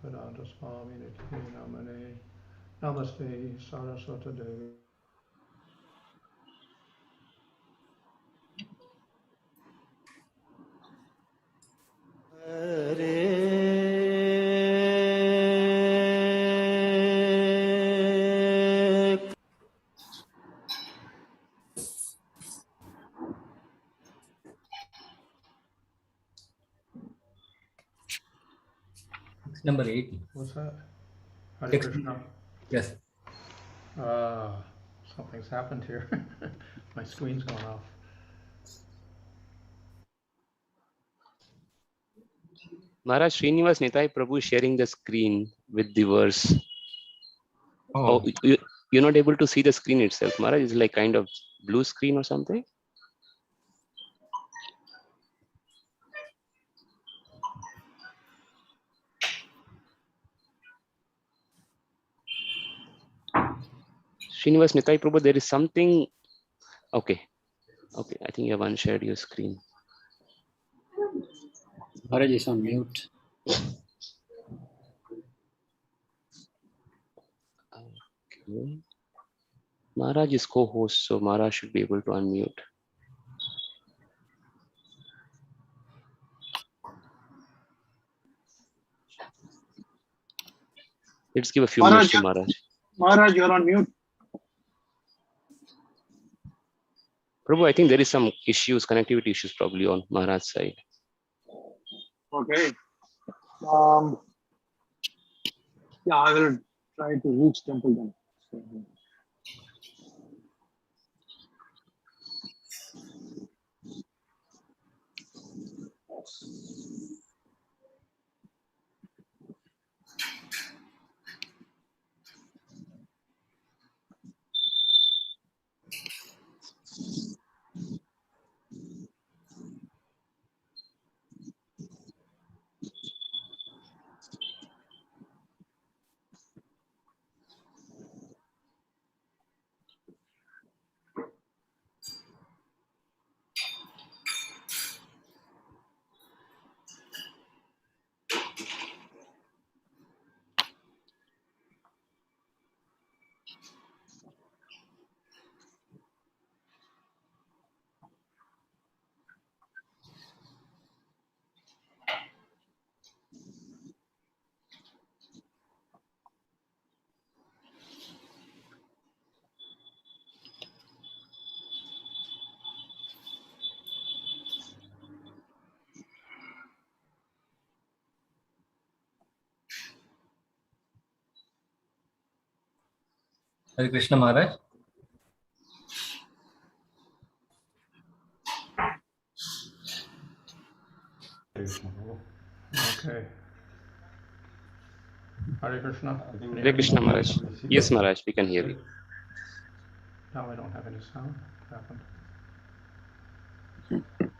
Bhaktivedanta Swami Niti Namane Namaste Saraswata Devi. Number 80. What's that? Hare Krishna. Yes. Something's happened here. My screen's gone off. Maharaj, Srinivas Nitai Prabhu is sharing the screen with the verse. Oh, you're not able to see the screen itself, Maharaj? It's like kind of blue screen or something? Srinivas Nitai Prabhu, there is something. Okay, I think you have unshared your screen. Maharaj is on mute. Okay. Maharaj is co-host, so Maharaj should be able to unmute. Let's give a few minutes to Maharaj. Maharaj, you're on mute. Prabhu, I think there is some issues, connectivity issues probably on Maharaj's side. Okay. Yeah, I will try to reach temple then. Hare Krishna Maharaj. Okay. Hare Krishna. Hare Krishna Maharaj. Yes, Maharaj, we can hear you. Now I don't have any sound. What happened?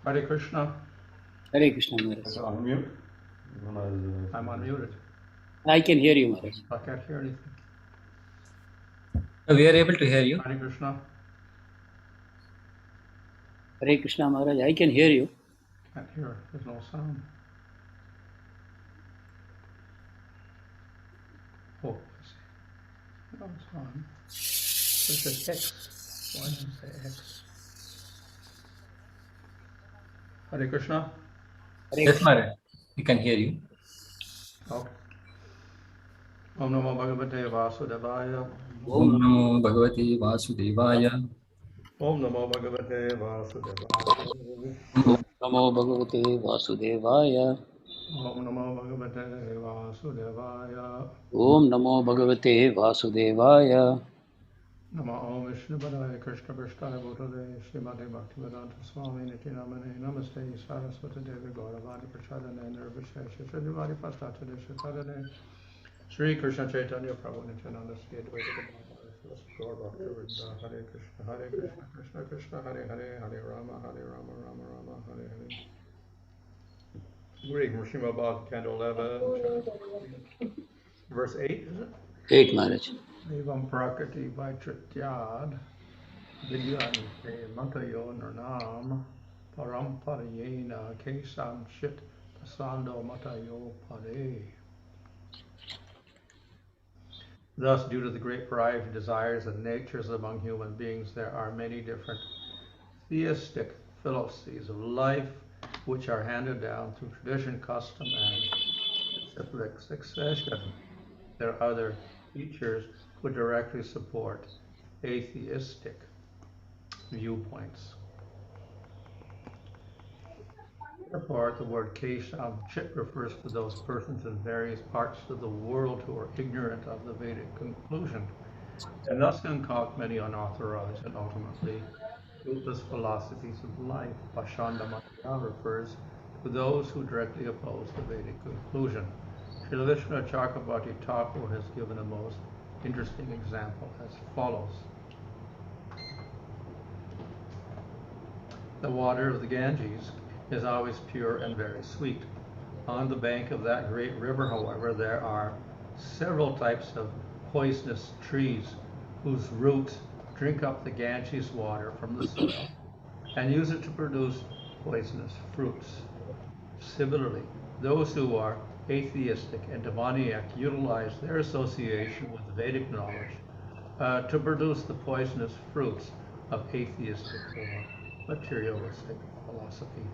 Hare Krishna. Hare Krishna Maharaj. Unmute. I'm unmuted. I can hear you, Maharaj. I can't hear anything. We are able to hear you. Hare Krishna. Hare Krishna Maharaj. I can hear you. Can't hear. There's no sound. Oh, let's see. No, it's on. It says X. Why doesn't it say X? Hare Krishna. Yes, Maharaj. We can hear you. Okay. Om Namo Bhagavate Vasudevaya. Om Namo Bhagavate Vasudevaya. Om Namo Bhagavate Vasudevaya. Namo Bhagavate Vasudevaya. Om Namo Bhagavate Vasudevaya. Om Namo Bhagavate Vasudevaya. Namo Om Vishnu Padaya Krishna Prasthaya Bhutale Srimati Bhaktivedanta Swami Niti Namane Namaste Saraswata Devi Gauravani Prachadane Nirvishesha Shadivadi Pasthata Deshatadane Sri Krishna Chaitanya Prabhu Nityananda Sri Advaita Gadadhara Hare Krishna Krishna Krishna Hare Hare Hare Rama Rama Rama Hare Hare. We're reading Srimad Bhagavatam, Canto 11, verse 8, is it? 8, Maharaj. Evaṁ prakṛti-vaicitryād bhidyante matayo nṛṇām pāramparyeṇa keṣāñcit pāṣaṇḍa-matayo pare. Thus, due to the great variety of desires and natures among human beings, there are many different theistic philosophies of life which are handed down through tradition, custom, and disciplic succession. There are other teachers who directly support atheistic viewpoints. Purport, the word keṣāñcit refers to those persons in various parts of the world who are ignorant of the Vedic conclusion and thus concoct many unauthorized and ultimately fruitless philosophies of life. Pāṣaṇḍa-matayo refers to those who directly oppose the Vedic conclusion. Śrīla Viśvanātha Cakravartī Ṭhākura has given a most interesting example as follows. The water of the Ganges is always pure and very sweet. On the bank of that great river, however, there are several types of poisonous trees whose roots drink up the Ganges water from the soil and use it to produce poisonous fruits. Similarly, those who are atheistic and demoniac utilize their association with Vedic knowledge to produce the poisonous fruits of atheistic or materialistic philosophy.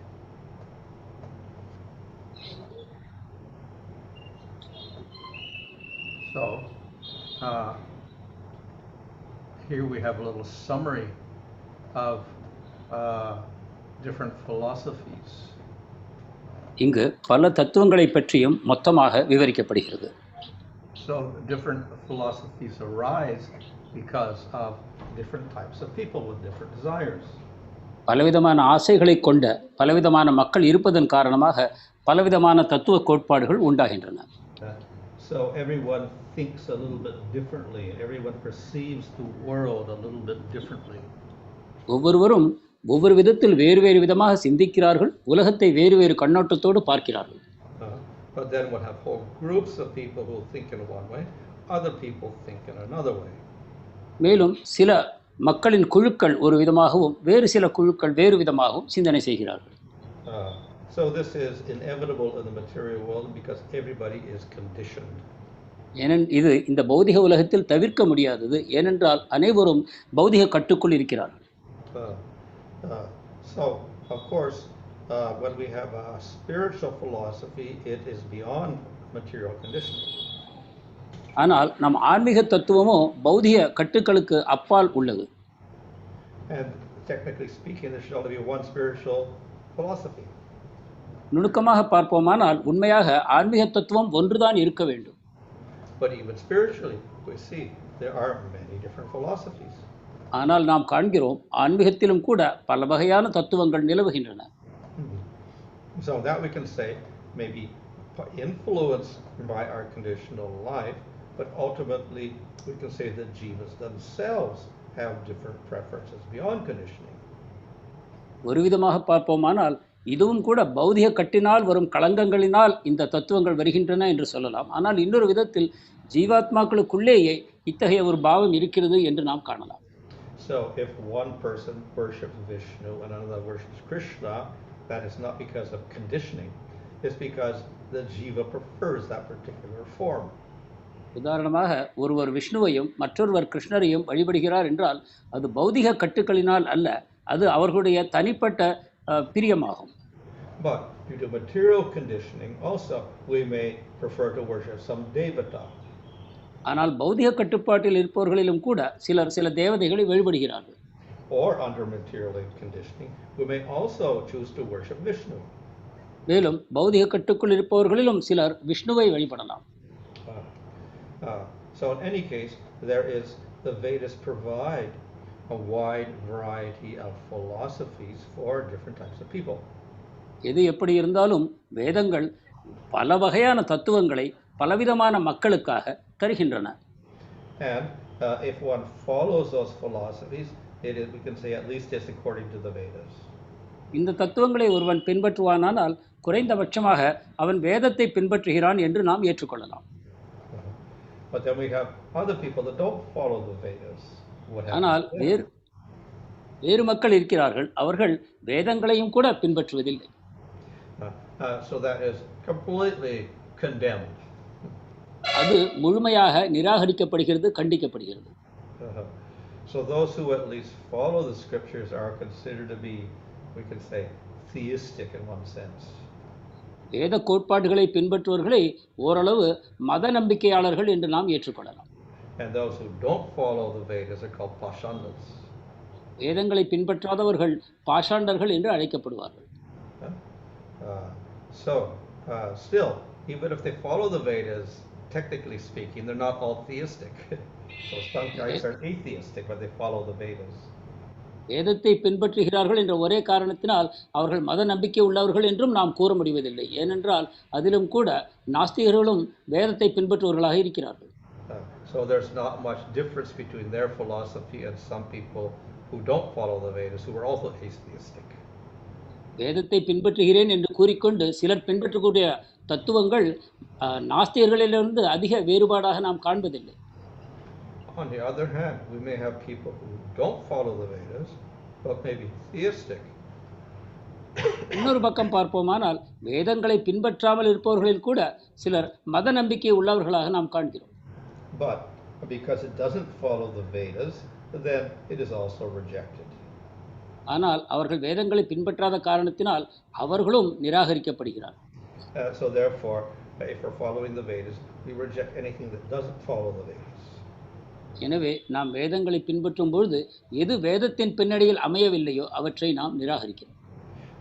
So, here we have a little summary of different philosophies. இங்கு பல தத்துவங்களை பற்றியும் மொத்தமாக விவரிக்கப்படுகிறது. So different philosophies arise because of different types of people with different desires. பலவிதமான ஆசைகளை கொண்ட பலவிதமான மக்கள் இருப்பதன் காரணமாக பலவிதமான தத்துவ கோட்பாடுகள் உண்டாகின்றன. So everyone thinks a little bit differently, and everyone perceives the world a little bit differently. ஒவ்வொருவரும் ஒவ்வொரு விதத்தில் வேறு வேறு விதமாக சிந்திக்கிறார்கள், உலகத்தை வேறு வேறு கண்ணோட்டத்தோடு பார்க்கிறார்கள். But then we'll have whole groups of people who think in one way, other people think in another way. மேலும் சில மக்களின் குழுக்கள் ஒரு விதமாகவும் வேறு சில குழுக்கள் வேறு விதமாகவும் சிந்தனை செய்கிறார்கள். So this is inevitable in the material world because everybody is conditioned. இது இந்த பௌதிக உலகத்தில் தவிர்க்க முடியாதது, ஏனென்றால் அனைவரும் பௌதிக கட்டுக்குள் இருக்கிறார்கள். So of course when we have a spiritual philosophy, it is beyond material conditioning. ஆனால் நம் ஆன்மீக தத்துவமோ பௌதிக கட்டுக்களுக்கு அப்பால் உள்ளது. And technically speaking, there should only be one spiritual philosophy. நுணுக்கமாக பார்ப்போமானால் உண்மையாக ஆன்மீக தத்துவம் ஒன்றுதான் இருக்க வேண்டும். But even spiritually, we see there are many different philosophies. ஆனால் நாம் காண்கிறோம் ஆன்மீகத்திலும் கூட பல வகையான தத்துவங்கள் நிலவுகின்றன. So that we can say may be influenced by our conditional life, but ultimately we can say that jivas themselves have different preferences beyond conditioning. ஒரு விதமாக பார்ப்போமானால் இதுவும் கூட பௌதிக கட்டினால் வரும் களங்கங்களினால் இந்த தத்துவங்கள் வருகின்றன என்று சொல்லலாம். ஆனால் இன்னொரு விதத்தில் ஜீவாத்மாக்களுக்குள்ளேயே இத்தகைய ஒரு பாவம் இருக்கிறது என்று நாம் காணலாம். So if one person worships Vishnu and another worships Krishna, that is not because of conditioning, it's because the jiva prefers that particular form. உதாரணமாக ஒருவர் விஷ்ணுவையும் மற்றொருவர் கிருஷ்ணரையும் வழிபடுகிறார் என்றால் அது பௌதிக கட்டுக்களினால் அல்ல, அது அவர்களுடைய தனிப்பட்ட பிரியமாகும். But due to material conditioning also we may prefer to worship some devata. ஆனால் பௌதிக கட்டுப்பாட்டில் இருப்பவர்களிலும் கூட சிலர் சில தேவதைகளை வழிபடுகிறார்கள். Or under material conditioning we may also choose to worship Vishnu. மேலும் பௌதிக கட்டுக்குள் இருப்பவர்களிலும் சிலர் விஷ்ணுவை வழிபடலாம். So in any case there is the Vedas provide a wide variety of philosophies for different types of people. எது எப்படி இருந்தாலும் வேதங்கள் பல வகையான தத்துவங்களை பலவிதமான மக்களுக்காக தருகின்றன. And if one follows those philosophies, it is, we can say at least it's according to the Vedas. இந்த தத்துவங்களை ஒருவன் பின்பற்றுவானால் குறைந்தபட்சமாக அவன் வேதத்தை பின்பற்றுகிறான் என்று நாம் ஏற்றுக்கொள்ளலாம். But then we have other people that don't follow the Vedas. ஆனால் வேறு மக்கள் இருக்கிறார்கள், அவர்கள் வேதங்களையும் கூட பின்பற்றுவதில்லை. So that is completely condemned. அது முழுமையாக நிராகரிக்கப்படுகிறது, கண்டிக்கப்படுகிறது. So those who at least follow the scriptures are considered to be, we can say, theistic in one sense. வேத கோட்பாடுகளை பின்பற்றுவர்களை ஓரளவு மத நம்பிக்கையாளர்கள் என்று நாம் ஏற்றுக்கொள்ளலாம். And those who don't follow the Vedas are called pāṣaṇḍas. வேதங்களை பின்பற்றாதவர்கள் பாஷாண்டர்கள் என்று அழைக்கப்படுவார்கள். Still, even if they follow the Vedas, technically speaking, they're not all theistic. So some guys are atheistic, but they follow the Vedas. வேதத்தை பின்பற்றுகிறார்கள் என்ற ஒரே காரணத்தினால் அவர்கள் மத நம்பிக்கை உள்ளவர்கள் என்றும் நாம் கூற முடிவதில்லை. ஏனென்றால் அதிலும் கூட நாஸ்திகர்களும் வேதத்தை பின்பற்றுவர்களாக இருக்கிறார்கள். So there's not much difference between their philosophy and some people who don't follow the Vedas, who are also atheistic. வேதத்தை பின்பற்றுகிறேன் என்று கூறிக்கொண்டு சிலர் பின்பற்றக்கூடிய தத்துவங்கள் நாஸ்திகர்களிலிருந்து அதிக வேறுபாடாக நாம் காண்பதில்லை. On the other hand, we may have people who don't follow the Vedas, but maybe theistic. இன்னொரு பக்கம் பார்ப்போமானால் வேதங்களை பின்பற்றாமல் இருப்பவர்களில் கூட சிலர் மத நம்பிக்கை உள்ளவர்களாக நாம் காண்கிறோம். But because it doesn't follow the Vedas, then it is also rejected. ஆனால் அவர்கள் வேதங்களை பின்பற்றாத காரணத்தினால் அவர்களும் நிராகரிக்கப்படுகிறார்கள். So therefore, if we're following the Vedas, we reject anything that doesn't follow the Vedas. எனவே நாம் வேதங்களை பின்பற்றும் பொழுது எது வேதத்தின் பின்னணியில் அமையவில்லையோ அவற்றை நாம் நிராகரிக்கிறோம்.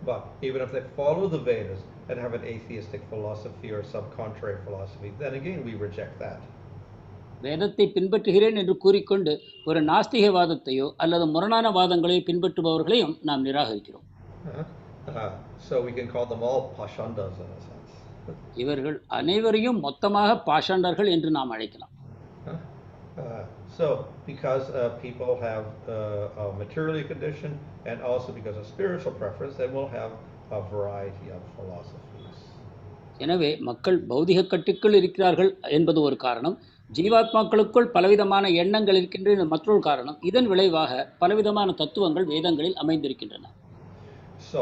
But even if they follow the Vedas and have an atheistic philosophy or some contrary philosophy, then again we reject that. வேதத்தை பின்பற்றுகிறேன் என்று கூறிக்கொண்டு ஒரு நாஸ்திகவாதத்தையோ அல்லது முரணான வாதங்களையோ பின்பற்றுபவர்களையும் நாம் நிராகரிக்கிறோம். So we can call them all pāṣaṇḍas in a sense. இவர்கள் அனைவரையும் மொத்தமாக பாஷாண்டர்கள் என்று நாம் அழைக்கலாம். So because people have a materially condition and also because of spiritual preference, they will have a variety of philosophies. எனவே மக்கள் பௌதிக கட்டுக்குள் இருக்கிறார்கள் என்பது ஒரு காரணம். ஜீவாத்மாக்களுக்குள் பலவிதமான எண்ணங்கள் இருக்கின்ற மற்றொரு காரணம். இதன் விளைவாக பலவிதமான தத்துவங்கள் வேதங்களில் அமைந்திருக்கின்றன. So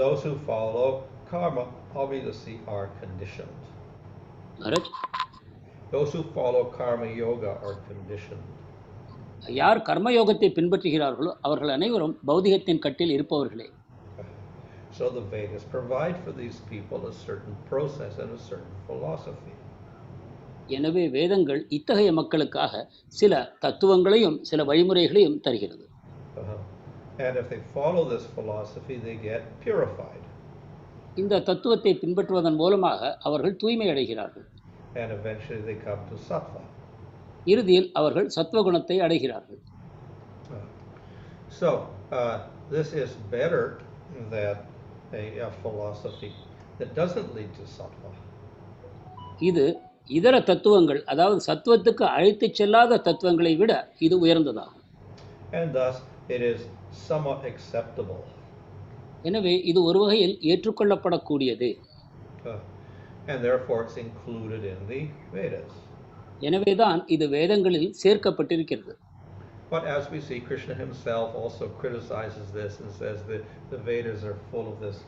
those who follow karma obviously are conditioned. Those who follow karma yoga are conditioned. யார் கர்மயோகத்தை பின்பற்றுகிறார்களோ அவர்கள் அனைவரும் பௌதிகத்தின் கட்டில் இருப்பவர்களே. So the Vedas provide for these people a certain process and a certain philosophy. எனவே வேதங்கள் இத்தகைய மக்களுக்காக சில தத்துவங்களையும் சில வழிமுறைகளையும் தருகிறது. And if they follow this philosophy, they get purified. இந்த தத்துவத்தை பின்பற்றுவதன் மூலமாக அவர்கள் தூய்மை அடைகிறார்கள். And eventually they come to sattva. இறுதியில் அவர்கள் சத்வகுணத்தை அடைகிறார்கள். So this is better than a philosophy that doesn't lead to sattva. இது இதர தத்துவங்கள், அதாவது சத்துவத்துக்கு அழைத்துச் செல்லாத தத்துவங்களை விட இது உயர்ந்ததாகும். And thus it is somewhat acceptable. எனவே இது ஒரு வகையில் ஏற்றுக்கொள்ளப்படக்கூடியது. And therefore it's included in the Vedas. எனவேதான் இது வேதங்களில் சேர்க்கப்பட்டிருக்கிறது. But as we see, Krishna himself also criticizes this and says that the Vedas are full of this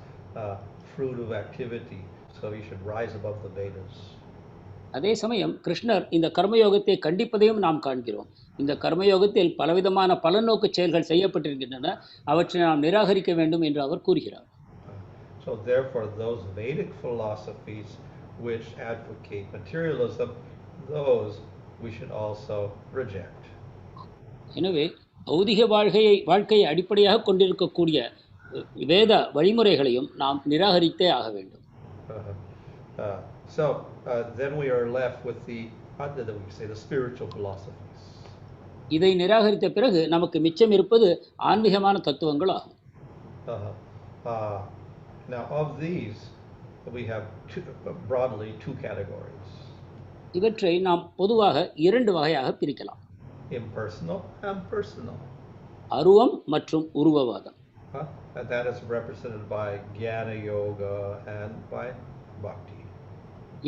fruit of activity, so we should rise above the Vedas. அதே சமயம் கிருஷ்ணர் இந்த கர்மயோகத்தை கண்டிப்பதையும் நாம் காண்கிறோம். இந்த கர்மயோகத்தில் பலவிதமான பலநோக்கு செயல்கள் செய்யப்பட்டிருக்கின்றன, அவற்றை நாம் நிராகரிக்க வேண்டும் என்று அவர் கூறுகிறார். So therefore those Vedic philosophies which advocate materialism, those we should also reject. எனவே பௌதிக வாழ்க்கையை அடிப்படையாக கொண்டிருக்கக்கூடிய வேத வழிமுறைகளையும் நாம் நிராகரித்தே ஆக வேண்டும். So then we are left with the spiritual philosophies. இதை நிராகரித்த பிறகு நமக்கு மிச்சம் இருப்பது ஆன்மீகமான தத்துவங்கள் ஆகும். Now of these we have broadly two categories. இவற்றை நாம் பொதுவாக இரண்டு வகையாக பிரிக்கலாம். Impersonal and personal. அருவம் மற்றும் உருவவாதம். And that is represented by Jnana Yoga and by Bhakti.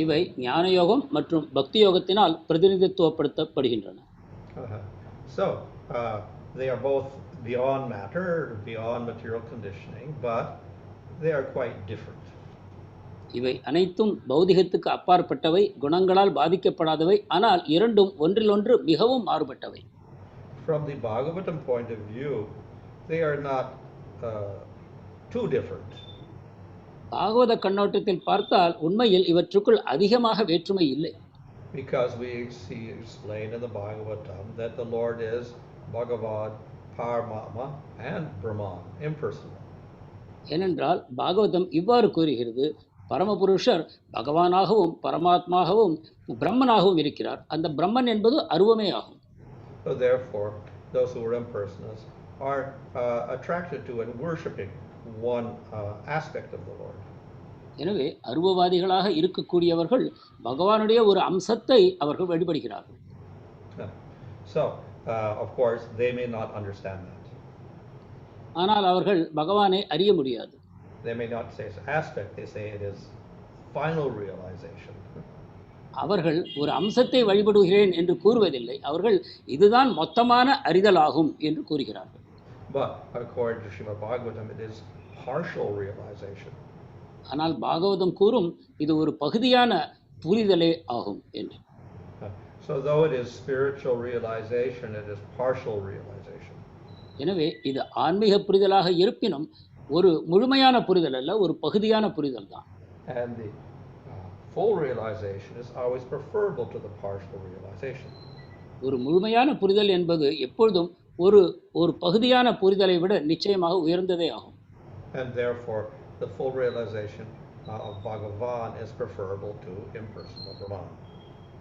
இவை ஞான யோகம் மற்றும் பக்தி யோகத்தினால் பிரதிநிதித்துவப்படுத்தப்படுகின்றன. So they are both beyond matter, beyond material conditioning, but they are quite different. இவை அனைத்தும் பௌதிகத்துக்கு அப்பாற்பட்டவை, குணங்களால் பாதிக்கப்படாதவை, ஆனால் இரண்டும் ஒன்றிலொன்று மிகவும் மாறுபட்டவை. From the Bhagavatam point of view, they are not too different. பாகவத கண்ணோட்டத்தில் பார்த்தால் உண்மையில் இவற்றுக்குள் அதிகமாக வேற்றுமை இல்லை. Because we see explained in the Bhagavatam that the Lord is Bhagavad, Paramatma and Brahman, impersonal. ஏனென்றால் பாகவதம் இவ்வாறு கூறுகிறது, பரமபுருஷர் பகவானாகவும் பரமாத்மாகவும் பிரம்மனாகவும் இருக்கிறார். அந்த பிரம்மன் என்பது அருவமே ஆகும். So therefore, those who are impersonalists are attracted to and worshipping one aspect of the Lord. எனவே அருவவாதிகளாக இருக்கக்கூடியவர்கள் பகவானுடைய ஒரு அம்சத்தை அவர்கள் வழிபடுகிறார்கள். So, of course, they may not understand that. ஆனால் அவர்கள் பகவானை அறிய முடியாது. They may not say it's aspect, they say it is final realization. அவர்கள் ஒரு அம்சத்தை வழிபடுகிறேன் என்று கூறுவதில்லை, அவர்கள் இதுதான் மொத்தமான அறிதலாகும் என்று கூறுகிறார்கள். But according to Srimad Bhagavatam, it is partial realization. ஆனால் பாகவதம் கூறும் இது ஒரு பகுதியான புரிதலே ஆகும் என்று. So though it is spiritual realization, it is partial realization. எனவே இது ஆன்மீக புரிதலாக இருப்பினும் ஒரு முழுமையான புரிதல் அல்ல, ஒரு பகுதியான புரிதல் தான். And the full realization is always preferable to the partial realization. ஒரு முழுமையான புரிதல் என்பது எப்பொழுதும் ஒரு பகுதியான புரிதலை விட நிச்சயமாக உயர்ந்ததே ஆகும். And therefore, the full realization of Bhagavan is preferable to impersonal Brahman.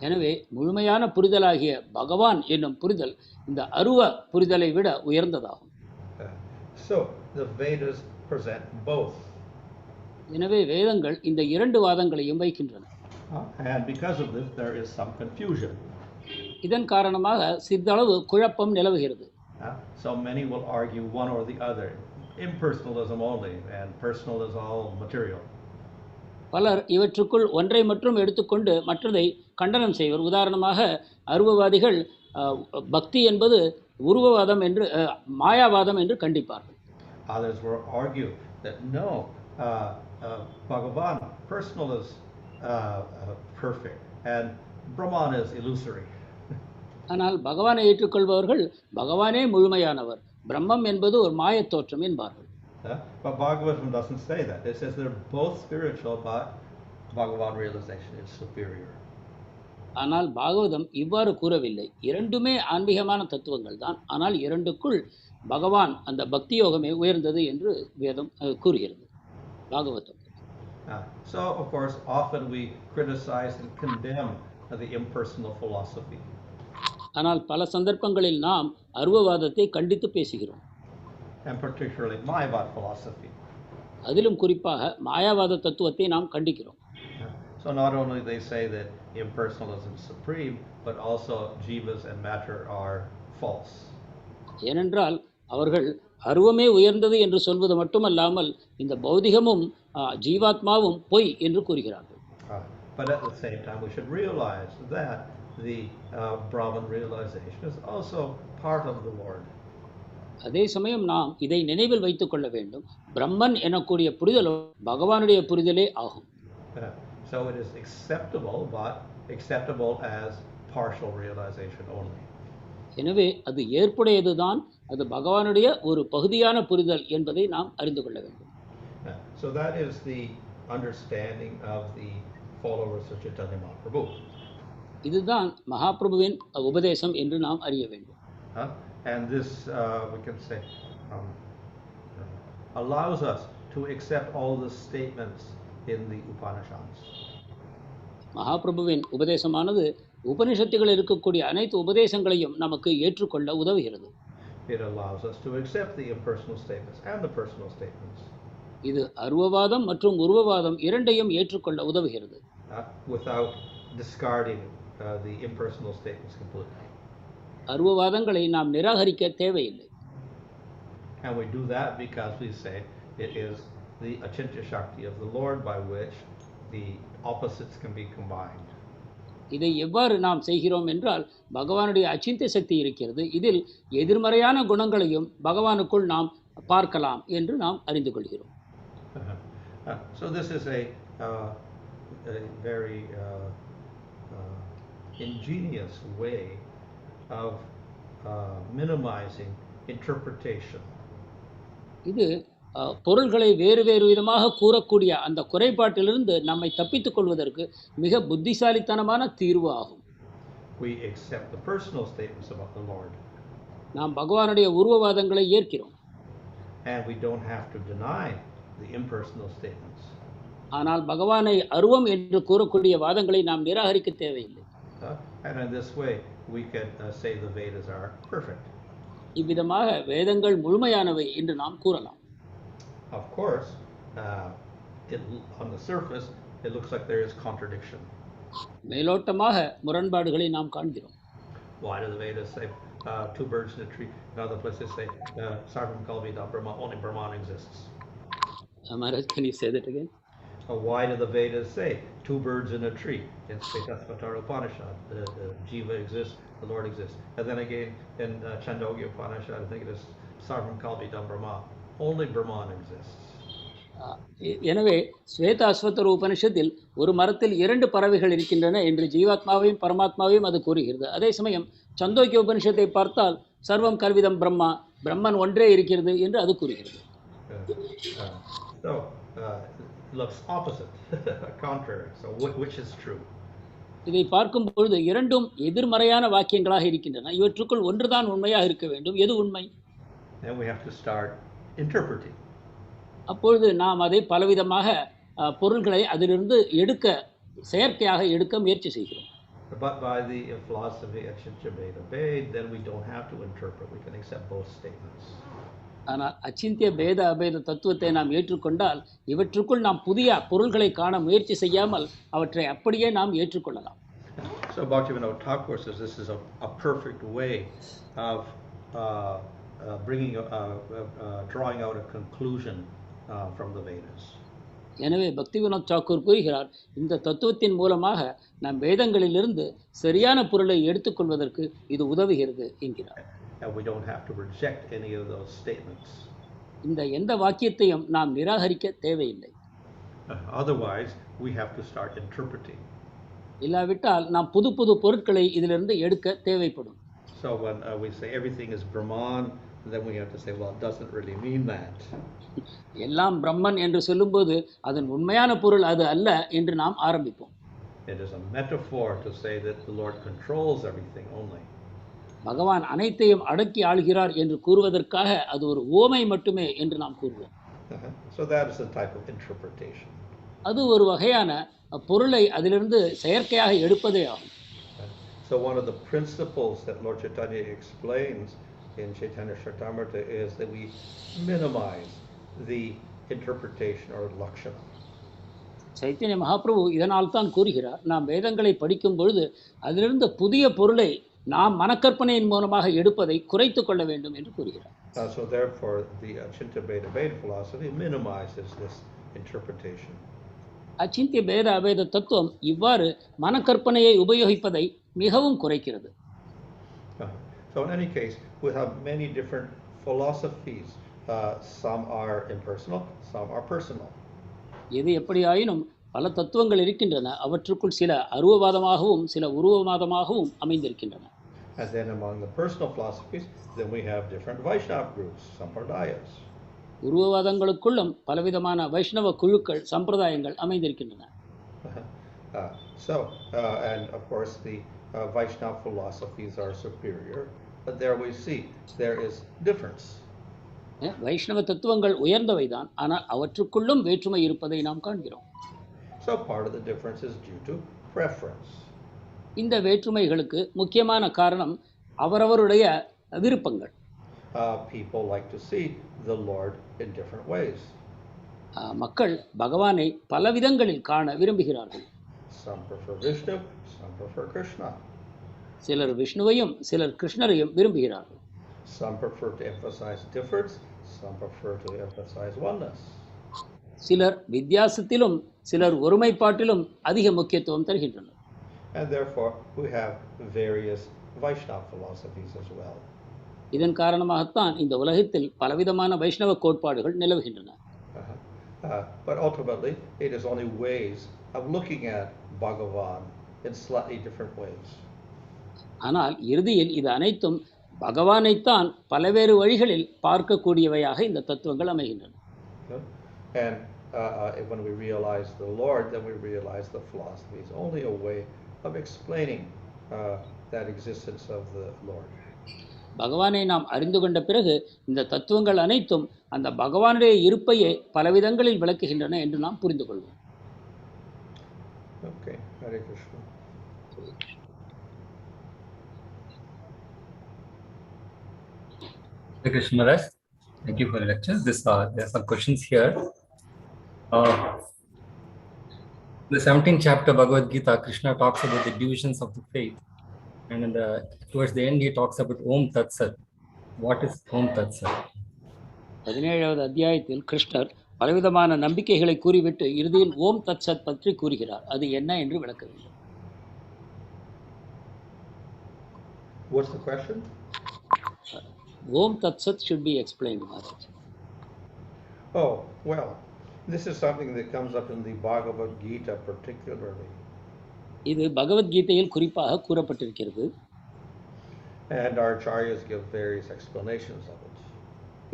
எனவே முழுமையான புரிதலாகிய பகவான் என்னும் புரிதல் இந்த அருவ புரிதலை விட உயர்ந்ததாகும். So the Vedas present both. எனவே வேதங்கள் இந்த இரண்டு வாதங்களையும் வைக்கின்றன. And because of this, there is some confusion. இதன் காரணமாக சிறிதளவு குழப்பம் நிலவுகிறது. So many will argue one or the other, impersonalism only, and personal is all material. பலர் இவற்றுக்குள் ஒன்றை மட்டும் எடுத்துக்கொண்டு மற்றதை கண்டனம் செய்வர். உதாரணமாக அருவவாதிகள் பக்தி என்பது உருவவாதம் என்று மாயாவாதம் என்று கண்டிப்பார்கள். Others will argue that no, Bhagavan, personal is perfect, and Brahman is illusory. ஆனால் பகவானை ஏற்றுக்கொள்பவர்கள் பகவானே முழுமையானவர், பிரம்மம் என்பது ஒரு மாயத் தோற்றம் என்பார்கள். But Bhagavatam doesn't say that. It says they're both spiritual, but Bhagavan realization is superior. ஆனால் பாகவதம் இவ்வாறு கூறவில்லை. இரண்டுமே ஆன்மீகமான தத்துவங்கள் தான், ஆனால் இரண்டுக்குள் பகவான் அந்த பக்தி யோகமே உயர்ந்தது என்று வேதம் கூறுகிறது, Bhagavatam. So of course often we criticize and condemn the impersonal philosophy. ஆனால் பல சந்தர்ப்பங்களில் நாம் அருவவாதத்தை கண்டித்து பேசுகிறோம். And particularly Mayavad philosophy. அதிலும் குறிப்பாக மாயாவாத தத்துவத்தை நாம் கண்டிக்கிறோம். So not only they say that impersonalism is supreme, but also jivas and matter are false. ஏனென்றால் அவர்கள் அருவமே உயர்ந்தது என்று சொல்வது மட்டுமல்லாமல் இந்த பௌதிகமும் ஜீவாத்மாவும் பொய் என்று கூறுகிறார்கள். But at the same time we should realize that the Brahman realization is also part of the Lord. அதே சமயம் நாம் இதை நினைவில் வைத்துக் கொள்ள வேண்டும், பிரம்மன் எனக்கூடிய புரிதலோ பகவானுடைய புரிதலே ஆகும். So it is acceptable, but acceptable as partial realization only. எனவே அது ஏற்புடையதுதான், அது பகவானுடைய ஒரு பகுதியான புரிதல் என்பதை நாம் அறிந்து கொள்ள வேண்டும். So that is the understanding of the followers of Chaitanya Mahaprabhu. இதுதான் மகாபிரபுவின் உபதேசம் என்று நாம் அறிய வேண்டும். And this we can say allows us to accept all the statements in the Upanishads. மகாபிரபுவின் உபதேசமானது உபனிஷத்துகளில் இருக்கக்கூடிய அனைத்து உபதேசங்களையும் நமக்கு ஏற்றுக்கொள்ள உதவுகிறது. It allows us to accept the impersonal statements and the personal statements. இது அருவவாதம் மற்றும் உருவவாதம் இரண்டையும் ஏற்றுக்கொள்ள உதவுகிறது. Without discarding the impersonal statements completely. அருவவாதங்களை நாம் நிராகரிக்க தேவையில்லை. And we do that because we say it is the acintya shakti of the Lord by which the opposites can be combined. இதை எவ்வாறு நாம் செய்கிறோம் என்றால் பகவானுடைய அச்சிந்திய சக்தி இருக்கிறது, இதில் எதிர்மறையான குணங்களையும் பகவானுக்குள் நாம் பார்க்கலாம் என்று நாம் அறிந்து கொள்கிறோம். So this is a a very ingenious way of minimizing interpretation. இது பொருள்களை வேறு வேறு விதமாக கூறக்கூடிய அந்த குறைபாட்டிலிருந்து நம்மை தப்பித்துக் கொள்வதற்கு மிக புத்திசாலித்தனமான தீர்வு ஆகும். We accept the personal statements about the Lord. நாம் பகவானுடைய உருவவாதங்களை ஏற்கிறோம். And we don't have to deny the impersonal statements. ஆனால் பகவானை அருவம் என்று கூறக்கூடிய வாதங்களை நாம் நிராகரிக்க தேவையில்லை. And in this way we can say the Vedas are perfect. இவ்விதமாக வேதங்கள் முழுமையானவை என்று நாம் கூறலாம். Of course, on the surface it looks like there is contradiction. மேலோட்டமாக முரண்பாடுகளை நாம் காண்கிறோம். Why do the Vedas say two birds in a tree? In other places say sarvam kalvita brahma, only Brahman exists. Maharaj, can you say that again? Why do the Vedas say two birds in a tree? In Upanishad, Jiva exists, the Lord exists. And then again in Chandogya Upanishad, I think it is sarvam kalvita brahma, only Brahman exists. எனவே ஸ்வேத அஸ்வத்தர உபனிஷத்தில் ஒரு மரத்தில் இரண்டு பறவைகள் இருக்கின்றன என்று ஜீவாத்மாவையும் பரமாத்மாவையும் அது கூறுகிறது. அதே சமயம் சந்தோக்கிய உபனிஷத்தை பார்த்தால் சர்வம் கல்விதம் பிரம்மா, பிரம்மன் ஒன்றே இருக்கிறது என்று அது கூறுகிறது. So looks opposite, contrary. So which is true? இதை பார்க்கும் பொழுது இரண்டும் எதிர்மறையான வாக்கியங்களாக இருக்கின்றன. இவற்றுக்குள் ஒன்றுதான் உண்மையாக இருக்க வேண்டும். எது உண்மை? Then we have to start interpreting. அப்பொழுது நாம் அதை பலவிதமாக பொருள்களை அதிலிருந்து எடுக்க செயற்கையாக எடுக்க முயற்சி செய்கிறோம். But by the philosophy acintya beda abeda, then we don't have to interpret. We can accept both statements. ஆனால் அச்சிந்திய பேத அபேத தத்துவத்தை நாம் ஏற்றுக்கொண்டால் இவற்றுக்குள் நாம் புதிய பொருள்களை காண முயற்சி செய்யாமல் அவற்றை அப்படியே நாம் ஏற்றுக்கொள்ளலாம். So Bhaktivinoda Thakur says this is a perfect way of drawing out a conclusion from the Vedas. எனவே பக்திவினோத் தாக்கூர் கூறுகிறார், இந்த தத்துவத்தின் மூலமாக நாம் வேதங்களிலிருந்து சரியான பொருளை எடுத்துக்கொள்வதற்கு இது உதவுகிறது என்கிறார். And we don't have to reject any of those statements. இந்த எந்த வாக்கியத்தையும் நாம் நிராகரிக்க தேவையில்லை. Otherwise we have to start interpreting. இல்லாவிட்டால் நாம் புது புது பொருட்களை இதிலிருந்து எடுக்க தேவைப்படும். So when we say everything is Brahman, then we have to say, well, it doesn't really mean that. எல்லாம் பிரம்மன் என்று சொல்லும்போது அதன் உண்மையான பொருள் அது அல்ல என்று நாம் ஆரம்பிப்போம். It is a metaphor to say that the Lord controls everything only. பகவான் அனைத்தையும் அடக்கி ஆள்கிறார் என்று கூறுவதற்காக அது ஒரு ஓமை மட்டுமே என்று நாம் கூறுவோம். So that is a type of interpretation. அது ஒரு வகையான பொருளை அதிலிருந்து செயற்கையாக எடுப்பதே ஆகும். So one of the principles that Lord Chaitanya explains in Chaitanya Charitamrita is that we minimize the interpretation or lakshana. Chaitanya Mahaprabhu இதனால் தான் கூறுகிறார், நாம் வேதங்களை படிக்கும் பொழுது அதிலிருந்து புதிய பொருளை நாம் மனக்கற்பனையின் மூலமாக எடுப்பதை குறைத்து கொள்ள வேண்டும் என்று கூறுகிறார். So therefore the acintya beda abeda philosophy minimizes this interpretation. அச்சிந்திய பேத அபேத தத்துவம் இவ்வாறு மனக்கற்பனையை உபயோகிப்பதை மிகவும் குறைக்கிறது. So in any case, we have many different philosophies. Some are impersonal, some are personal. எது எப்படியாயினும் பல தத்துவங்கள் இருக்கின்றன. அவற்றுக்குள் சில அருவவாதமாகவும் சில உருவவாதமாகவும் அமைந்திருக்கின்றன. And then among the personal philosophies, then we have different Vaishnava groups, sampradayas. உருவவாதங்களுக்குள்ளும் பலவிதமான வைஷ்ணவ குழுக்கள் சம்பிரதாயங்கள் அமைந்திருக்கின்றன. And of course the Vaishnava philosophies are superior, but there we see there is difference. வைஷ்ணவ தத்துவங்கள் உயர்ந்தவைதான், ஆனால் அவற்றுக்குள்ளும் வேற்றுமை இருப்பதை நாம் காண்கிறோம். So part of the difference is due to preference. இந்த வேற்றுமைகளுக்கு முக்கியமான காரணம் அவரவருடைய விருப்பங்கள். People like to see the Lord in different ways. மக்கள் பகவானை பல விதங்களில் காண விரும்புகிறார்கள். Some prefer Vishnu, some prefer Krishna. சிலர் விஷ்ணுவையும் சிலர் கிருஷ்ணரையும் விரும்புகிறார்கள். Some prefer to emphasize difference, some prefer to emphasize oneness. சிலர் வித்தியாசத்திலும் சிலர் ஒருமைப்பாட்டிலும் அதிக முக்கியத்துவம் தருகின்றனர். And therefore we have various Vaishnava philosophies as well. இதன் காரணமாகத்தான் இந்த உலகத்தில் பலவிதமான வைஷ்ணவ கோட்பாடுகள் நிலவுகின்றன. But ultimately, it is only ways of looking at Bhagavan in slightly different ways. ஆனால் இறுதியில் இது அனைத்தும் பகவானைத்தான் பல்வேறு வழிகளில் பார்க்கக்கூடியவையாக இந்த தத்துவங்கள் அமைகின்றன. And when we realize the Lord, then we realize the philosophy is only a way of explaining that existence of the Lord. பகவானை நாம் அறிந்து கொண்ட பிறகு இந்த தத்துவங்கள் அனைத்தும் அந்த பகவானுடைய இருப்பையே பலவிதங்களில் விளக்குகின்றன என்று நாம் புரிந்து கொள்வோம். Okay, Hare Krishna. Hare Krishna Maharaj, thank you for the lecture. There are some questions here. The 17th chapter Bhagavad Gita, Krishna talks about the divisions of the faith, and towards the end he talks about Om Tat Sat. What is Om Tat Sat? 17வது அத்தியாயத்தில் கிருஷ்ணர் பலவிதமான நம்பிக்கைகளை கூறிவிட்டு இறுதியில் ஓம் தத் சத் பற்றி கூறுகிறார். அது என்ன என்று விளக்க வேண்டும். What's the question? Om Tat Sat should be explained, Maharaj. Oh, well, this is something that comes up in the Bhagavad Gita particularly. இது பகவத்கீதையில் குறிப்பாக கூறப்பட்டிருக்கிறது. And our acharyas give various explanations of it.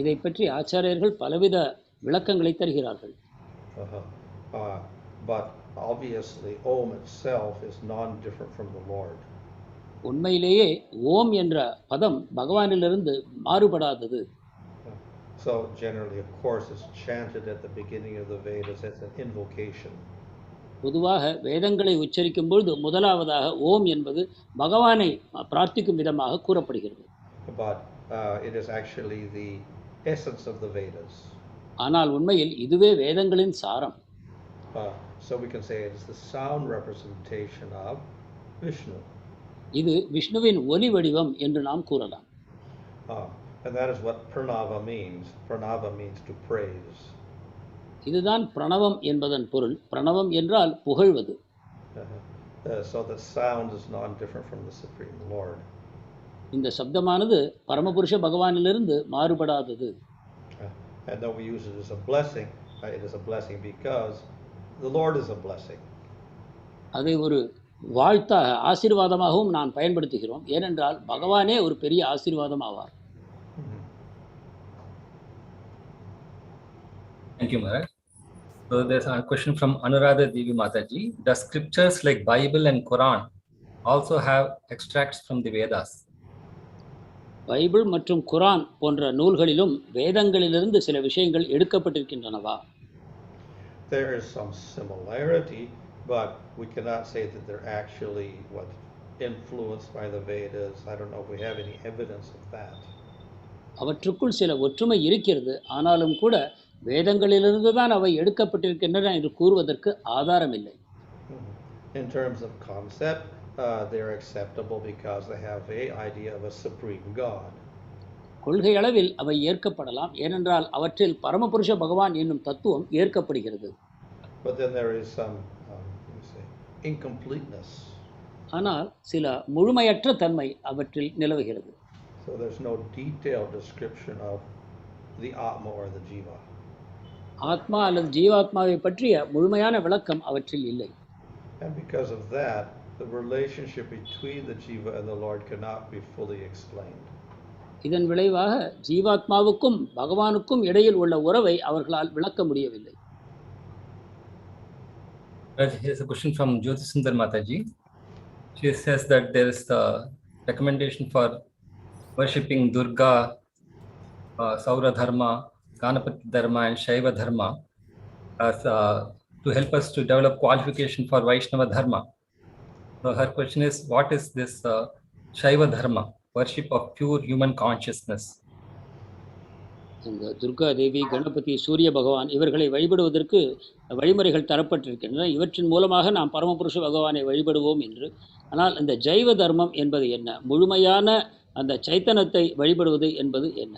இதை பற்றி ஆச்சாரியர்கள் பலவித விளக்கங்களை தருகிறார்கள். But obviously Om itself is non-different from the Lord. உண்மையிலேயே ஓம் என்ற பதம் பகவானிலிருந்து மாறுபடாதது. So generally, of course, it's chanted at the beginning of the Vedas as an invocation. பொதுவாக வேதங்களை உச்சரிக்கும் பொழுது முதலாவதாக ஓம் என்பது பகவானை பிரார்த்திக்கும் விதமாக கூறப்படுகிறது. But it is actually the essence of the Vedas. ஆனால் உண்மையில் இதுவே வேதங்களின் சாரம். So we can say it is the sound representation of Vishnu. இது விஷ்ணுவின் ஒலி வடிவம் என்று நாம் கூறலாம். And that is what pranava means. Pranava means to praise. இதுதான் பிரணவம் என்பதன் பொருள். பிரணவம் என்றால் புகழ்வது. So the sound is non-different from the Supreme Lord. இந்த சப்தமானது பரமபுருஷ பகவானிலிருந்து மாறுபடாதது. And though we use it as a blessing, it is a blessing because the Lord is a blessing. அதை ஒரு வாழ்த்தாக ஆசீர்வாதமாகவும் நான் பயன்படுத்துகிறோம். ஏனென்றால் பகவானே ஒரு பெரிய ஆசீர்வாதம் ஆவார். Thank you, Maharaj. So there's a question from Anuradha Devi Mataji. Does scriptures like Bible and Quran also have extracts from the Vedas? Bible மற்றும் குரான் போன்ற நூல்களிலும் வேதங்களிலிருந்து சில விஷயங்கள் எடுக்கப்பட்டிருக்கின்றனவா? There is some similarity, but we cannot say that they're actually influenced by the Vedas. I don't know if we have any evidence of that. அவற்றுக்குள் சில ஒற்றுமை இருக்கிறது. ஆனாலும் கூட வேதங்களிலிருந்து தான் அவை எடுக்கப்பட்டிருக்கின்றன என்று கூறுவதற்கு ஆதாரம் இல்லை. In terms of concept, they are acceptable because they have a idea of a supreme God. கொள்கை அளவில் அவை ஏற்கப்படலாம். ஏனென்றால் அவற்றில் பரமபுருஷ பகவான் என்னும் தத்துவம் ஏற்கப்படுகிறது. But then there is some incompleteness. ஆனால் சில முழுமையற்ற தன்மை அவற்றில் நிலவுகிறது. So there's no detailed description of the atma or the jiva. ஆத்மா அல்லது ஜீவாத்மாவை பற்றிய முழுமையான விளக்கம் அவற்றில் இல்லை. And because of that, the relationship between the jiva and the Lord cannot be fully explained. இதன் விளைவாக ஜீவாத்மாவுக்கும் பகவானுக்கும் இடையில் உள்ள உறவை அவர்களால் விளக்க முடியவில்லை. Here's a question from Jyoti Sundar Mataji. She says that there is a recommendation for worshipping Durga, Saura Dharma, Ganapati Dharma and Shaiva Dharma as to help us to develop qualification for Vaishnava Dharma. So her question is, what is this Shaiva Dharma, worship of pure human consciousness? இந்த துர்கா தேவி, கணபதி, சூரிய பகவான் இவர்களை வழிபடுவதற்கு வழிமுறைகள் தரப்பட்டிருக்கின்றன. இவற்றின் மூலமாக நாம் பரமபுருஷ பகவானை வழிபடுவோம் என்று. ஆனால் இந்த ஜைவ தர்மம் என்பது என்ன? முழுமையான அந்த சைத்தன்யத்தை வழிபடுவது என்பது என்ன?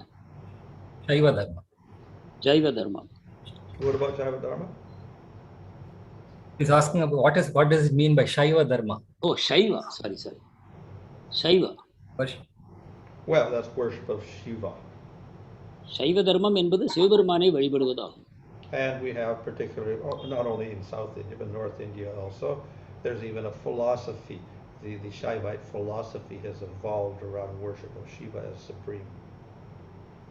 Shaiva Dharma. ஜைவ தர்மம். What about Shaiva Dharma? He's asking about what does it mean by Shaiva Dharma? Oh, Shaiva. Sorry. Shaiva. Worship. Well, that's worship of Shiva. சைவ தர்மம் என்பது சிவபெருமானை வழிபடுவதாகும். And we have particularly, not only in South India, but North India also, there's even a philosophy. The Shaivite philosophy has evolved around worship of Shiva as supreme.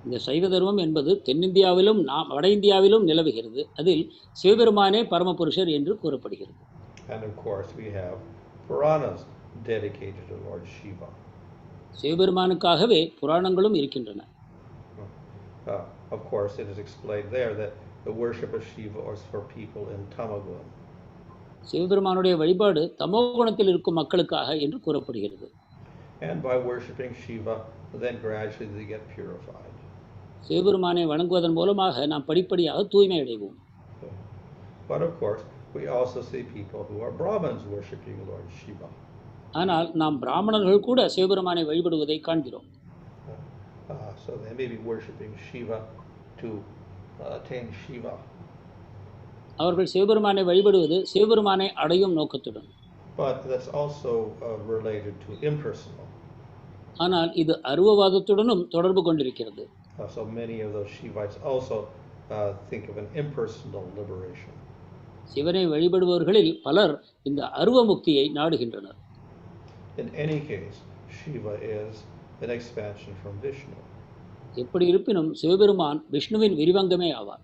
இந்த சைவ தர்மம் என்பது தென்னிந்தியாவிலும் வட இந்தியாவிலும் நிலவுகிறது. அதில் சிவபெருமானே பரமபுருஷர் என்று கூறப்படுகிறது. And of course we have Puranas dedicated to Lord Shiva. சிவபெருமானுக்காகவே புராணங்களும் இருக்கின்றன. Of course it is explained there that the worship of Shiva is for people in Tamaguna. சிவபெருமானுடைய வழிபாடு தமோகுணத்தில் இருக்கும் மக்களுக்காக என்று கூறப்படுகிறது. And by worshiping Shiva, then gradually they get purified. சிவபெருமானை வணங்குவதன் மூலமாக நாம் படிப்படியாக தூய்மை அடைவோம். But of course, we also see people who are Brahmins worshiping Lord Shiva. ஆனால் நாம் பிராமணர்கள் கூட சிவபெருமானை வழிபடுவதை காண்கிறோம். So they may be worshiping Shiva to attain Shiva. அவர்கள் சிவபெருமானை வழிபடுவது சிவபெருமானை அடையும் நோக்கத்துடன். But that's also related to impersonal. ஆனால் இது அருவவாதத்துடனும் தொடர்பு கொண்டிருக்கிறது. So many of those Shivites also think of an impersonal liberation. சிவனை வழிபடுபவர்களில் பலர் இந்த அருவ முக்தியை நாடுகின்றனர். In any case, Shiva is an expansion from Vishnu. எப்படி இருப்பினும் சிவபெருமான் விஷ்ணுவின் விரிவங்கமே ஆவார்.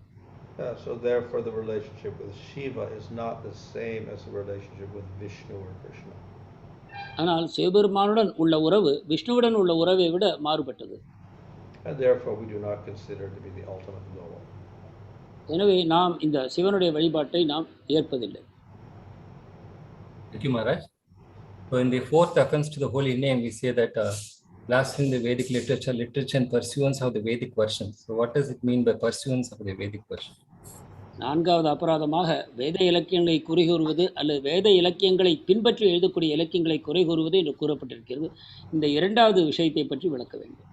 So therefore the relationship with Shiva is not the same as the relationship with Vishnu or Krishna. ஆனால் சிவபெருமானுடன் உள்ள உறவு விஷ்ணுவுடன் உள்ள உறவை விட மாறுபட்டது. And therefore we do not consider it to be the ultimate goal. எனவே நாம் இந்த சிவனுடைய வழிபாட்டை நாம் ஏற்பதில்லை. Thank you, Maharaj. So in the fourth offense to the holy name, we say that blaspheming the Vedic literature and pursuance of the Vedic version. So what does it mean by pursuance of the Vedic version? நான்காவது அபராதமாக வேத இலக்கியங்களை குறை கூறுவது அல்லது வேத இலக்கியங்களை பின்பற்றி எழுதக்கூடிய இலக்கியங்களை குறை கூறுவது என்று கூறப்பட்டிருக்கிறது. இந்த இரண்டாவது விஷயத்தை பற்றி விளக்க வேண்டும்.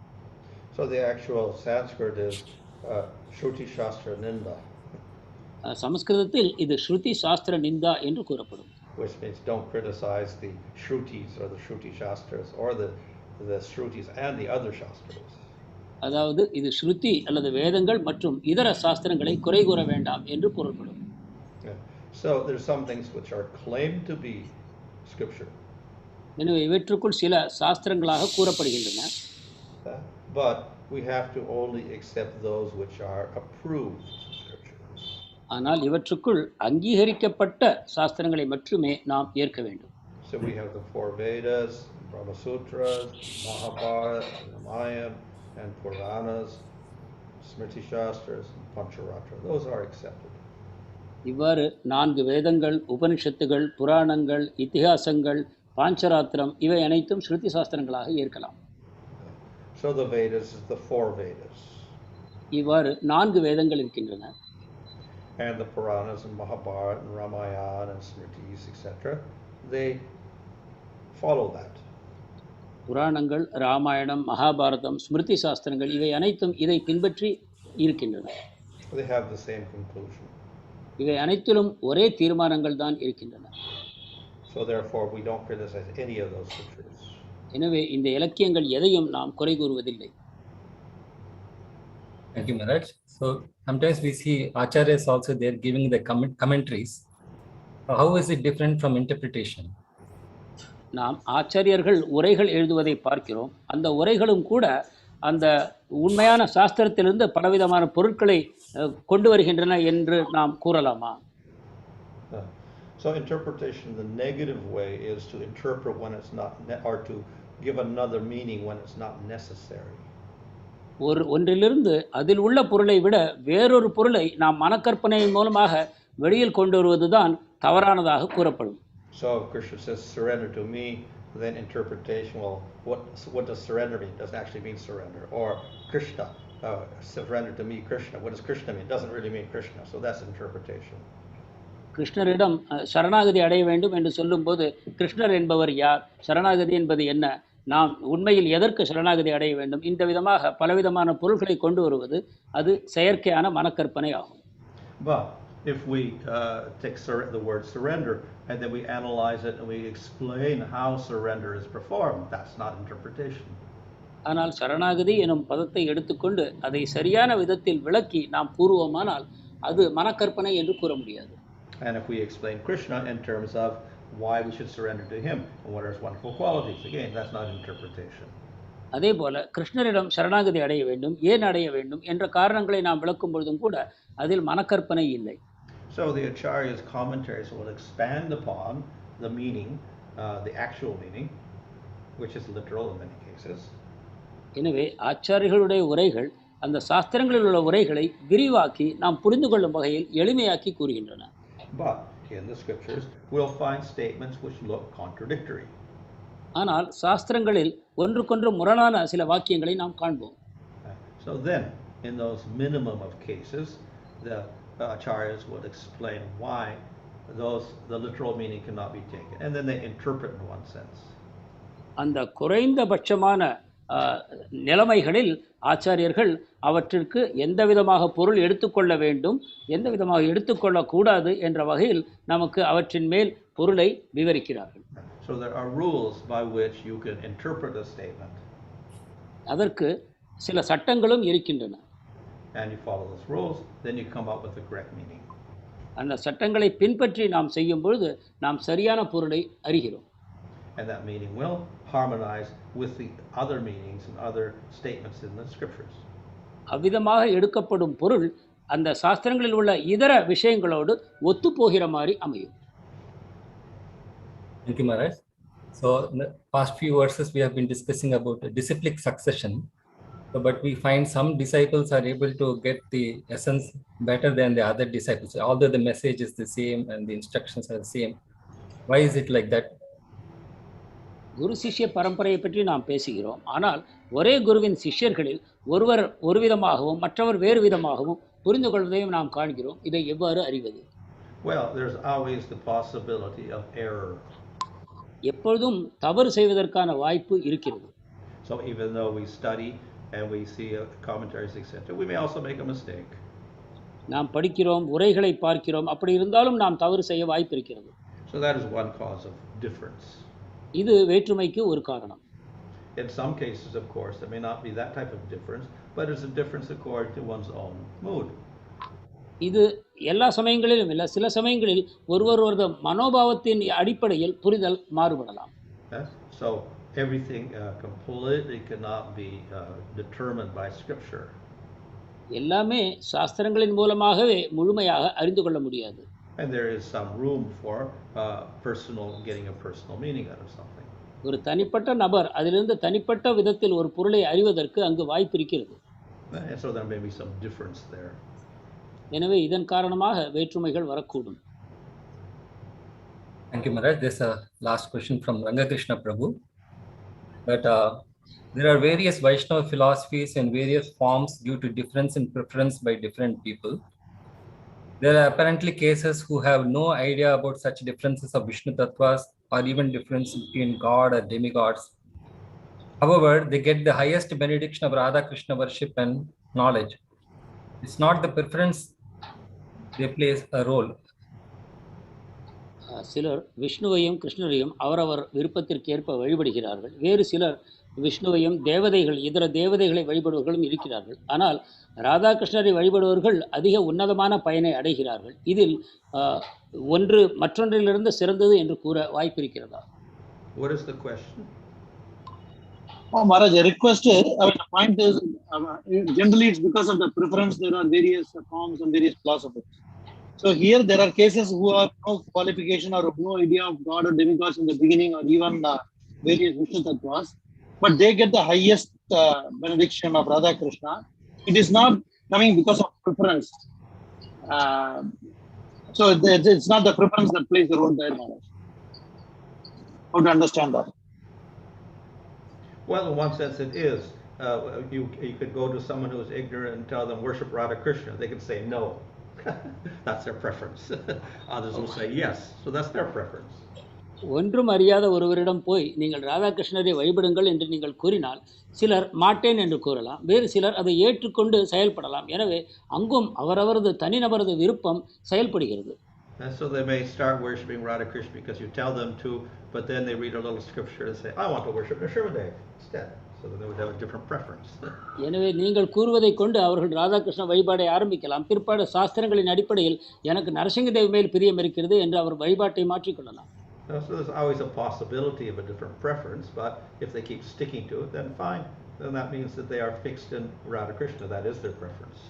So the actual Sanskrit is Shruti Shastra Ninda. சமஸ்கிருதத்தில் இது ஸ்ருதி சாஸ்திர நிந்தா என்று கூறப்படும். Which means don't criticize the Shrutis or the Shruti Shastras or the Shrutis and the other Shastras. அதாவது இது ஸ்ருதி அல்லது வேதங்கள் மற்றும் இதர சாஸ்திரங்களை குறை கூற வேண்டாம் என்று பொருள்படும். So there's some things which are claimed to be scripture. எனவே இவற்றுக்குள் சில சாஸ்திரங்களாக கூறப்படுகின்றன. But we have to only accept those which are approved scriptures. ஆனால் இவற்றுக்குள் அங்கீகரிக்கப்பட்ட சாஸ்திரங்களை மட்டுமே நாம் ஏற்க வேண்டும். So we have the four Vedas, Brahma Sutras, Mahabharata, Ramayana, and Puranas, Smriti Shastras, and Pancharatra. Those are accepted. இவ்வாறு நான்கு வேதங்கள், உபனிஷத்துகள், புராணங்கள், இதிகாசங்கள், பாஞ்சராத்திரம் இவை அனைத்தும் ஸ்ருதி சாஸ்திரங்களாக ஏற்கலாம். So the Vedas is the four Vedas. இவ்வாறு நான்கு வேதங்கள் இருக்கின்றன. And the Puranas and Mahabharata and Ramayana and Smritis, etc., they follow that. புராணங்கள், ராமாயணம், மகாபாரதம், ஸ்மிருதி சாஸ்திரங்கள் இவை அனைத்தும் இதை பின்பற்றி இருக்கின்றன. They have the same conclusion. இவை அனைத்திலும் ஒரே தீர்மானங்கள் தான் இருக்கின்றன. So therefore we don't criticize any of those scriptures. எனவே இந்த இலக்கியங்கள் எதையும் நாம் குறை கூறுவதில்லை. Thank you, Maharaj. So sometimes we see acharyas also there giving the commentaries. How is it different from interpretation? நாம் ஆச்சாரியர்கள் உரைகள் எழுதுவதை பார்க்கிறோம். அந்த உரைகளும் கூட அந்த உண்மையான சாஸ்திரத்திலிருந்து பலவிதமான பொருட்களை கொண்டு வருகின்றன என்று நாம் கூறலாமா? So interpretation the negative way is to interpret when it's not or to give another meaning when it's not necessary. ஒன்றிலிருந்து அதில் உள்ள பொருளை விட வேறொரு பொருளை நாம் மனக்கற்பனையின் மூலமாக வெளியில் கொண்டு வருவதுதான் தவறானதாக கூறப்படும். So if Krishna says surrender to me, then interpretation, well, what does surrender mean? It doesn't actually mean surrender. Or Krishna, surrender to me, Krishna. What does Krishna mean? It doesn't really mean Krishna. So that's interpretation. கிருஷ்ணரிடம் சரணாகதி அடைய வேண்டும் என்று சொல்லும்போது கிருஷ்ணர் என்பவர் யார், சரணாகதி என்பது என்ன, நாம் உண்மையில் எதற்கு சரணாகதி அடைய வேண்டும், இந்த விதமாக பலவிதமான பொருட்களை கொண்டு வருவது அது செயற்கையான மனக்கற்பனை ஆகும். But if we take the word surrender and then we analyze it and we explain how surrender is performed, that's not interpretation. ஆனால் சரணாகதி எனும் பதத்தை எடுத்துக்கொண்டு அதை சரியான விதத்தில் விளக்கி நாம் கூறுவோமானால் அது மனக்கற்பனை என்று கூற முடியாது. And if we explain Krishna in terms of why we should surrender to him and what are his wonderful qualities, again, that's not interpretation. அதே போல கிருஷ்ணரிடம் சரணாகதி அடைய வேண்டும், ஏன் அடைய வேண்டும் என்ற காரணங்களை நாம் விளக்கும் பொழுதும் கூட அதில் மனக்கற்பனை இல்லை. So the Acharya's commentaries will expand upon the meaning, the actual meaning, which is literal in many cases. எனவே ஆச்சாரியர்களுடைய உரைகள் அந்த சாஸ்திரங்களில் உள்ள உரைகளை விரிவாக்கி நாம் புரிந்து கொள்ளும் வகையில் எளிமையாக்கி கூறுகின்றன. But in the scriptures we'll find statements which look contradictory. ஆனால் சாஸ்திரங்களில் ஒன்றுக்கொன்று முரணான சில வாக்கியங்களை நாம் காண்போம். So then in those minimum of cases the acharyas would explain why the literal meaning cannot be taken, and then they interpret in one sense. அந்த குறைந்தபட்சமான நிலைமைகளில் ஆச்சாரியர்கள் அவற்றிற்கு எந்த விதமாக பொருள் எடுத்துக்கொள்ள வேண்டும், எந்த விதமாக எடுத்துக்கொள்ளக்கூடாது என்ற வகையில் நமக்கு அவற்றின் மேல் பொருளை விவரிக்கிறார்கள். So there are rules by which you can interpret a statement. அதற்கு சில சட்டங்களும் இருக்கின்றன. And you follow those rules, then you come up with the correct meaning. அந்த சட்டங்களை பின்பற்றி நாம் செய்யும் பொழுது நாம் சரியான பொருளை அறிகிறோம். And that meaning will harmonize with the other meanings and other statements in the scriptures. அவ்விதமாக எடுக்கப்படும் பொருள் அந்த சாஸ்திரங்களில் உள்ள இதர விஷயங்களோடு ஒத்துப்போகிற மாதிரி அமையும். Thank you, Maharaj. So in the past few verses we have been discussing about disciplic succession. So, but we find some disciples are able to get the essence better than the other disciples, although the message is the same and the instructions are the same. Why is it like that? குரு சிஷ்ய பரம்பரையை பற்றி நாம் பேசுகிறோம். ஆனால் ஒரே குருவின் சிஷ்யர்களில் ஒருவர் ஒரு விதமாகவும் மற்றவர் வேறு விதமாகவும் புரிந்து கொள்வதையும் நாம் காண்கிறோம். இதை எவ்வாறு அறிவது? Well, there's always the possibility of error. எப்பொழுதும் தவறு செய்வதற்கான வாய்ப்பு இருக்கிறது. So even though we study and we see commentaries etc., we may also make a mistake. நாம் படிக்கிறோம், உரைகளை பார்க்கிறோம், அப்படி இருந்தாலும் நாம் தவறு செய்ய வாய்ப்பு இருக்கிறது. So that is one cause of difference. இது வேற்றுமைக்கு ஒரு காரணம். In some cases, of course, there may not be that type of difference, but it's a difference according to one's own mood. இது எல்லா சமயங்களிலும் இல்லை, சில சமயங்களில் ஒருவரது மனோபாவத்தின் அடிப்படையில் புரிதல் மாறுபடலாம். So everything completely cannot be determined by scripture. எல்லாமே சாஸ்திரங்களின் மூலமாகவே முழுமையாக அறிந்து கொள்ள முடியாது. And there is some room for getting a personal meaning out of something. ஒரு தனிப்பட்ட நபர் அதிலிருந்து தனிப்பட்ட விதத்தில் ஒரு பொருளை அறிவதற்கு அங்கு வாய்ப்பு இருக்கிறது. And so there may be some difference there. எனவே இதன் காரணமாக வேற்றுமைகள் வரக்கூடும். Thank you, Maharaj. There's a last question from Rangakrishna Prabhu. That there are various Vaishnava philosophies in various forms due to difference in preference by different people. There are apparently cases who have no idea about such differences of Vishnu Tattvas or even difference between God or demigods. However, they get the highest benediction of Radha Krishna worship and knowledge. It's not the preference, they play a role. சிலர் விஷ்ணுவையும் கிருஷ்ணரையும் அவரவர் விருப்பத்திற்கு ஏற்ப வழிபடுகிறார்கள். வேறு சிலர் விஷ்ணுவையும் தேவதைகள் இதர தேவதைகளை வழிபடுவர்களும் இருக்கிறார்கள். ஆனால் ராதாகிருஷ்ணரை வழிபடுவர்கள் அதிக உன்னதமான பயனை அடைகிறார்கள். இதில் ஒன்று மற்றொன்றிலிருந்து சிறந்தது என்று கூற வாய்ப்பு இருக்கிறதா? What is the question? Oh, Maharaj, a request. The point is, generally it's because of the preference. There are various forms and various philosophies. So here there are cases who have no qualification or no idea of God or demigods in the beginning, or even various Vishnu Tattvas, but they get the highest benediction of Radha Krishna. It is not coming because of preference. So it's not the preference that plays the role there, Maharaj. How to understand that? Well, in one sense it is. You could go to someone who is ignorant and tell them worship Radha Krishna. They could say no. That's their preference. Others will say yes. So that's their preference. ஒன்றும் அறியாத ஒருவரிடம் போய் நீங்கள் ராதாகிருஷ்ணரை வழிபடுங்கள் என்று நீங்கள் கூறினால் சிலர் மாட்டேன் என்று கூறலாம், வேறு சிலர் அதை ஏற்றுக்கொண்டு செயல்படலாம். எனவே அங்கும் அவரவரது தனிநபரது விருப்பம் செயல்படுகிறது. And so they may start worshipping Radha Krishna because you tell them to, but then they read a little scripture and say, I want to worship Nrsimhadev instead. So then they would have a different preference. எனவே நீங்கள் கூறுவதை கொண்டு அவர்கள் ராதாகிருஷ்ண வழிபாடை ஆரம்பிக்கலாம். பிற்பாடு சாஸ்திரங்களின் அடிப்படையில் எனக்கு நரசிங்கதேவ் மேல் பிரியம் இருக்கிறது என்று அவர் வழிபாட்டை மாற்றிக்கொள்ளலாம். So there's always a possibility of a different preference, but if they keep sticking to it, then fine. Then that means that they are fixed in Radha Krishna. That is their preference.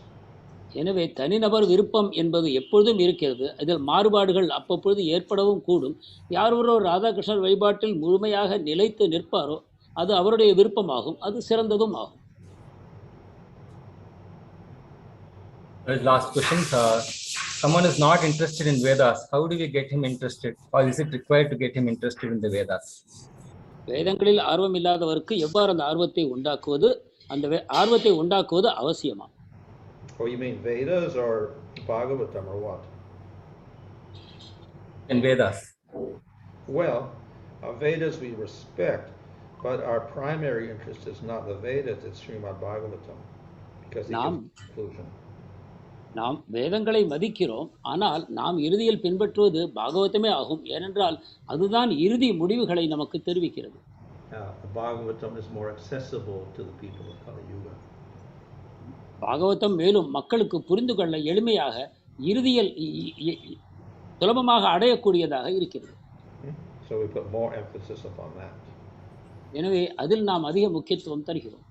எனவே தனிநபர் விருப்பம் என்பது எப்பொழுதும் இருக்கிறது. இதில் மாறுபாடுகள் அப்பப்பொழுது ஏற்படவும் கூடும். யார் ஒருவர் ராதாகிருஷ்ணர் வழிபாட்டில் முழுமையாக நிலைத்து நிற்பாரோ அது அவருடைய விருப்பமாகும். அது சிறந்ததும் ஆகும். Last question. Someone is not interested in Vedas. How do we get him interested? Or is it required to get him interested in the Vedas? வேதங்களில் ஆர்வம் இல்லாதவருக்கு எவ்வாறு அந்த ஆர்வத்தை உண்டாக்குவது, அந்த ஆர்வத்தை உண்டாக்குவது அவசியமா? Oh, you mean Vedas or Bhagavatam or what? In Vedas. Well, Vedas we respect, but our primary interest is not the Vedas, it's Srimad Bhagavatam, because it gives conclusion. நாம் வேதங்களை மதிக்கிறோம், ஆனால் நாம் இறுதியில் பின்பற்றுவது பாகவதமே ஆகும். ஏனென்றால் அதுதான் இறுதி முடிவுகளை நமக்கு தெரிவிக்கிறது. Bhagavatam is more accessible to the people of Kali Yuga. Bhagavatam மேலும் மக்களுக்கு புரிந்து கொள்ள எளிமையாக இறுதியில் சுலபமாக அடையக்கூடியதாக இருக்கிறது. So we put more emphasis upon that. எனவே அதில் நாம் அதிக முக்கியத்துவம் தருகிறோம்.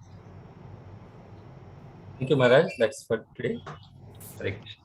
Thank you, Maharaj. That's for today. Hare Krishna.